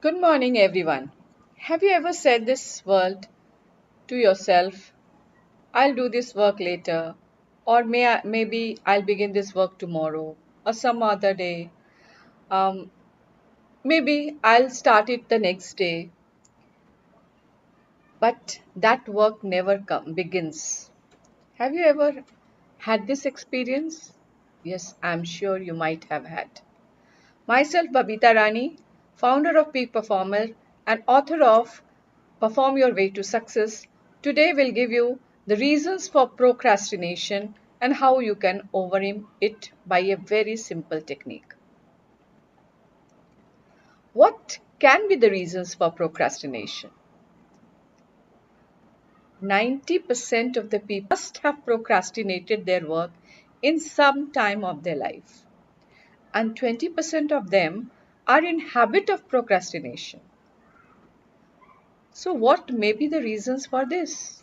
Good morning, everyone. Have you ever said this word to yourself? I'll do this work later, or maybe I'll begin this work tomorrow, or some other day. Um, Maybe I'll start it the next day, but that work never begins. Have you ever had this experience? Yes, I'm sure you might have had. Myself, Babita Rani, founder of Peak Performer and author of Perform Your Way to Success, today will give you the reasons for procrastination and how you can overcome it by a very simple technique. What can be the reasons for procrastination? 90% of the people must have procrastinated their work in some time of their life, and 20% of them are in habit of procrastination. So what may be the reasons for this?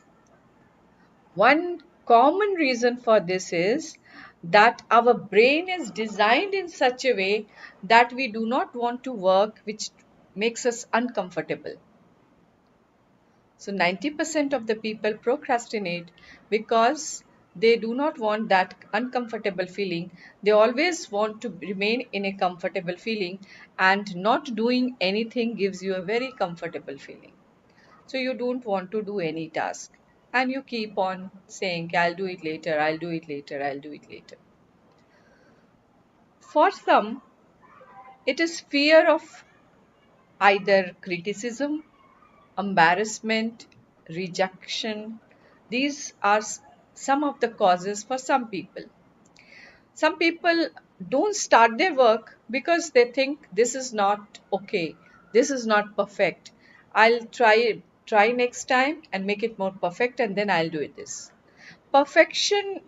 One common reason for this is that our brain is designed in such a way that we do not want to work which makes us uncomfortable. So 90% of the people procrastinate because they do not want that uncomfortable feeling. They always want to remain in a comfortable feeling, and not doing anything gives you a very comfortable feeling. So you don't want to do any task, and you keep on saying, I'll do it later, I'll do it later, I'll do it later. For some, it is fear of either criticism, embarrassment, rejection. These are some of the causes for some people. Some people don't start their work because they think this is not okay, this is not perfect. I'll try next time and make it more perfect, and then I'll do it this. Perfection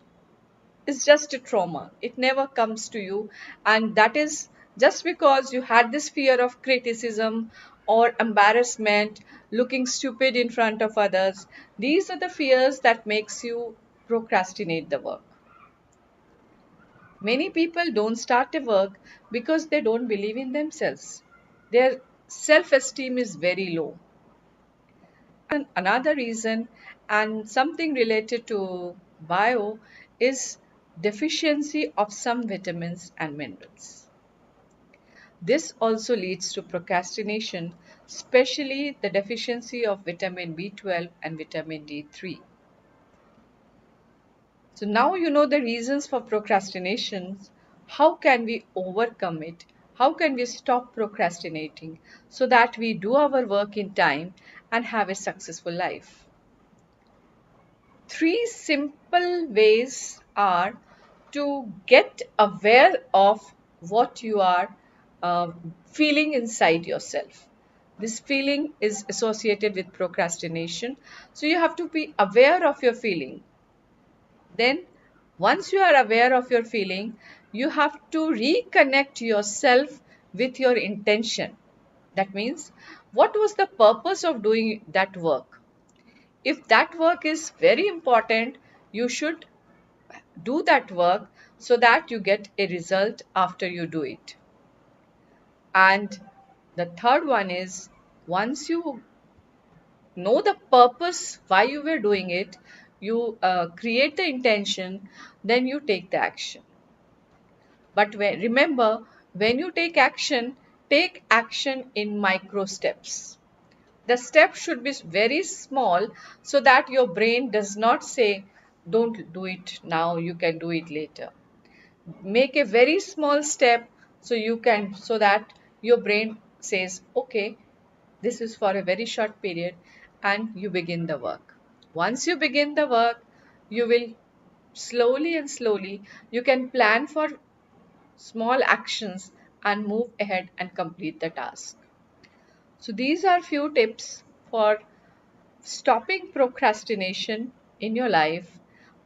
is just a trauma. It never comes to you, and that is just because you had this fear of criticism or embarrassment, looking stupid in front of others. These are the fears that makes you procrastinate the work. Many people don't start a work because they don't believe in themselves. Their self-esteem is very low. And another reason, and something related to bio, is deficiency of some vitamins and minerals. This also leads to procrastination, especially the deficiency of vitamin B12 and vitamin D3. So now you know the reasons for procrastination. How can we overcome it? How can we stop procrastinating so that we do our work in time and have a successful life? Three simple ways are to get aware of what you are feeling inside yourself. This feeling is associated with procrastination. So you have to be aware of your feeling. Then, once you are aware of your feeling, you have to reconnect yourself with your intention. That means, what was the purpose of doing that work? If that work is very important, you should do that work so that you get a result after you do it. And the third one is, once you know the purpose why you were doing it, you create the intention, then you take the action. But remember, when you take action in micro steps. The step should be very small so that your brain does not say, don't do it now, you can do it later. Make a very small step so that your brain says, okay, this is for a very short period, and you begin the work. Once you begin the work, you will slowly you can plan for small actions and move ahead and complete the task. So these are few tips for stopping procrastination in your life.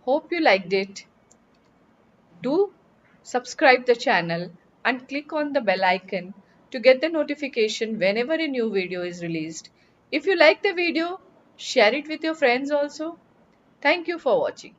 Hope you liked it. Do subscribe the channel and click on the bell icon to get the notification whenever a new video is released. If you like the video, share it with your friends also. Thank you for watching.